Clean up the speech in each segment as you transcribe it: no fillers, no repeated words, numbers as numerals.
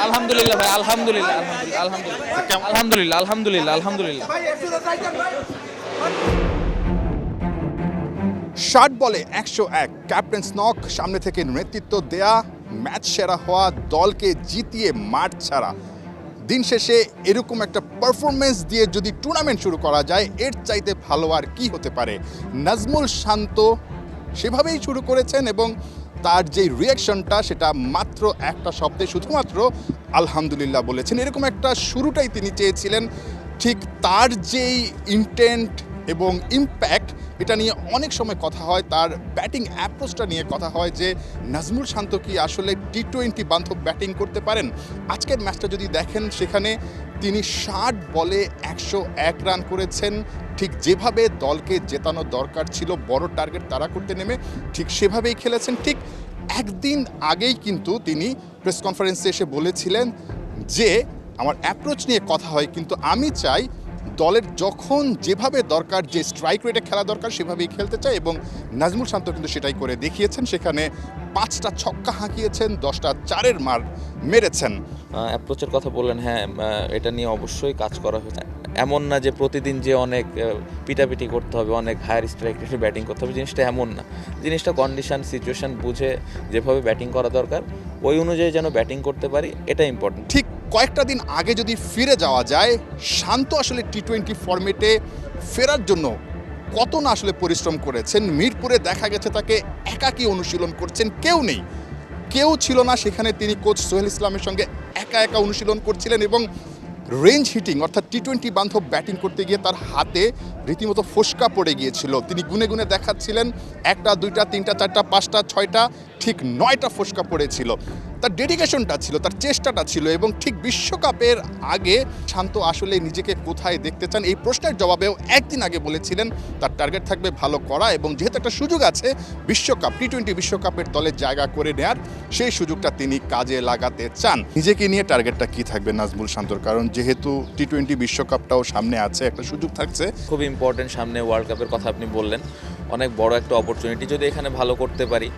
আলহামদুলিল্লাহ ভাই, আলহামদুলিল্লাহ, আলহামদুলিল্লাহ, আলহামদুলিল্লাহ, আলহামদুলিল্লাহ। 60 বলে 101 ক্যাপ্টেন স্নক সামনে থেকে নেতৃত্ব দেয়া, ম্যাচ সেরা হওয়া, দলকে জিতিয়ে মাঠ ছাড়া। দিন শেষে এরকম একটা পারফরমেন্স দিয়ে যদি টুর্নামেন্ট শুরু করা যায়, এর চাইতে ভালো আর কি হতে পারে। নাজমুল শান্ত সেভাবেই শুরু করেছেন এবং তার যে রিয়াকশনটা সেটা মাত্র একটা শব্দে, শুধুমাত্র আলহামদুলিল্লাহ বলেছেন। এরকম একটা শুরুটাই তিনি চেয়েছিলেন। ঠিক তার যেই ইন্টেন্ট এবং ইম্প্যাক্ট, এটা নিয়ে অনেক সময় কথা হয়, তার ব্যাটিং অ্যাপ্রোচটা নিয়ে কথা হয় যে নাজমুল শান্ত কি আসলে টি-20 বান্ধব ব্যাটিং করতে পারেন। আজকের ম্যাচটা যদি দেখেন, সেখানে তিনি 60 বলে 101 রান করেছেন। ঠিক যেভাবে দলকে জেতানো দরকার ছিল, বড় টার্গেট তারা করতে নেমে ঠিক সেভাবেই খেলেছেন। ঠিক একদিন আগেই কিন্তু তিনি প্রেস কনফারেন্সে এসে বলেছিলেন যে আমার অ্যাপ্রোচ নিয়ে কথা হয়, কিন্তু আমি চাই দলের যখন যেভাবে দরকার, যে স্ট্রাইক রেটে খেলা দরকার সেভাবেই খেলতে চায়। এবং নাজমুল শান্ত কিন্তু সেটাই করে দেখিয়েছেন। সেখানে 5টা ছক্কা হাঁকিয়েছেন, 10টা চারের মার মেরেছেন। অ্যাপ্রোচের কথা বললেন, হ্যাঁ এটা নিয়ে অবশ্যই কাজ করা হয়েছে। এমন না যে প্রতিদিন যে অনেক পিটাপিটি করতে হবে, অনেক হায়ার স্ট্রাইক রেটে ব্যাটিং করতে হবে, জিনিসটা এমন না। জিনিসটা কন্ডিশন, সিচুয়েশন বুঝে যেভাবে ব্যাটিং করা দরকার ওই অনুযায়ী যেন ব্যাটিং করতে পারি, এটা ইম্পর্টেন্ট। ঠিক কয়েকটা দিন আগে যদি ফিরে যাওয়া যায়, শান্ত আসলে টি-20 ফরম্যাটে ফেরার জন্য কত না আসলে পরিশ্রম করেছেন। মিরপুরে দেখা গেছে তাকে একাকী অনুশীলন করছেন, কেউ ছিল না সেখানে। তিনি কোচ সোহেল ইসলামের সঙ্গে একা অনুশীলন করছিলেন এবং রেঞ্জ হিটিং অর্থাৎ টি-20 বান্ধব ব্যাটিং করতে গিয়ে তার হাতে রীতিমতো ফোসকা পড়ে গিয়েছিল। তিনি গুনে গুনে দেখাচ্ছিলেন, 1টা 2টা 3টা 4টা 5টা 6টা, ঠিক 9টা ফোসকা পড়েছিল। তার ডেডিকেশনটা ছিল, তার চেষ্টাটা ছিল। এবং ঠিক বিশ্বকাপের আগে শান্ত আসলে নিজেকে কোথায় দেখতে চান, এই প্রশ্নের জবাবেও একদিন আগে বলেছিলেন তার টার্গেট থাকবে ভালো করা, এবং যেহেতু একটা সুযোগ আছে বিশ্বকাপ, টি-20 বিশ্বকাপের দলে জায়গা করে নেয়ার, সেই সুযোগটা তিনি কাজে লাগাতে চান। নিজেকে নিয়ে টার্গেটটা কি থাকবে নাজমুল শান্তর? কারণ যেহেতু টি-20 বিশ্বকাপটাও সামনে আছে, একটা সুযোগ থাকছে। খুব ইম্পর্টেন্ট, সামনে ওয়ার্ল্ড কাপের কথা আপনি বললেন, অনেক বড় একটা অপরচুনিটি। যদি এখানে ভালো করতে পারি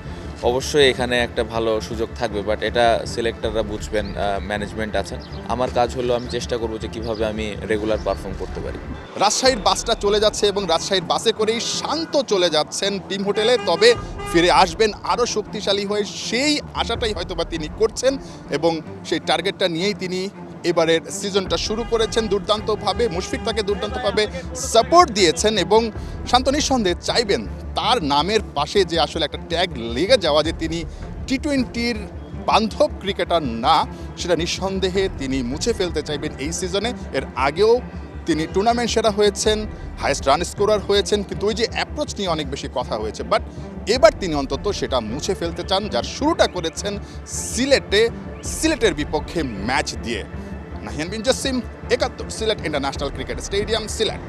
অবশ্যই এখানে একটা ভালো সুযোগ থাকবে, বাট এটা সিলেক্টররা বুঝবেন, ম্যানেজমেন্ট আছেন। আমার কাজ হলো আমি চেষ্টা করবো যে কীভাবে আমি রেগুলার পারফর্ম করতে পারি। রাজশাহীর বাসটা চলে যাচ্ছে এবং রাজশাহীর বাসে করেই শান্ত চলে যাচ্ছেন টিম হোটেলে। তবে ফিরে আসবেন আরও শক্তিশালী হয়ে, সেই আশাটাই হয়তোবা তিনি করছেন এবং সেই টার্গেটটা নিয়েই তিনি এবারের সিজনটা শুরু করেছেন দুর্দান্তভাবে। মুশফিক তাকে দুর্দান্তভাবে সাপোর্ট দিয়েছেন এবং শান্ত নিঃসন্দেহে চাইবেন তার নামের পাশে যে আসলে একটা ট্যাগ লেগে যাওয়া, যে তিনি টি-20 বান্ধব ক্রিকেটার না, সেটা নিঃসন্দেহে তিনি মুছে ফেলতে চাইবেন এই সিজনে। এর আগেও তিনি টুর্নামেন্ট সেরা হয়েছেন, হাইয়েস্ট রান স্কোরার হয়েছেন, কিন্তু ওই যে অ্যাপ্রোচ নিয়ে অনেক বেশি কথা হয়েছে। বাট এবার তিনি অন্তত সেটা মুছে ফেলতে চান, যার শুরুটা করেছেন সিলেটের বিপক্ষে ম্যাচ দিয়ে। Nahiyan Bin Jasim, 71, Sylhet international cricket stadium, Sylhet.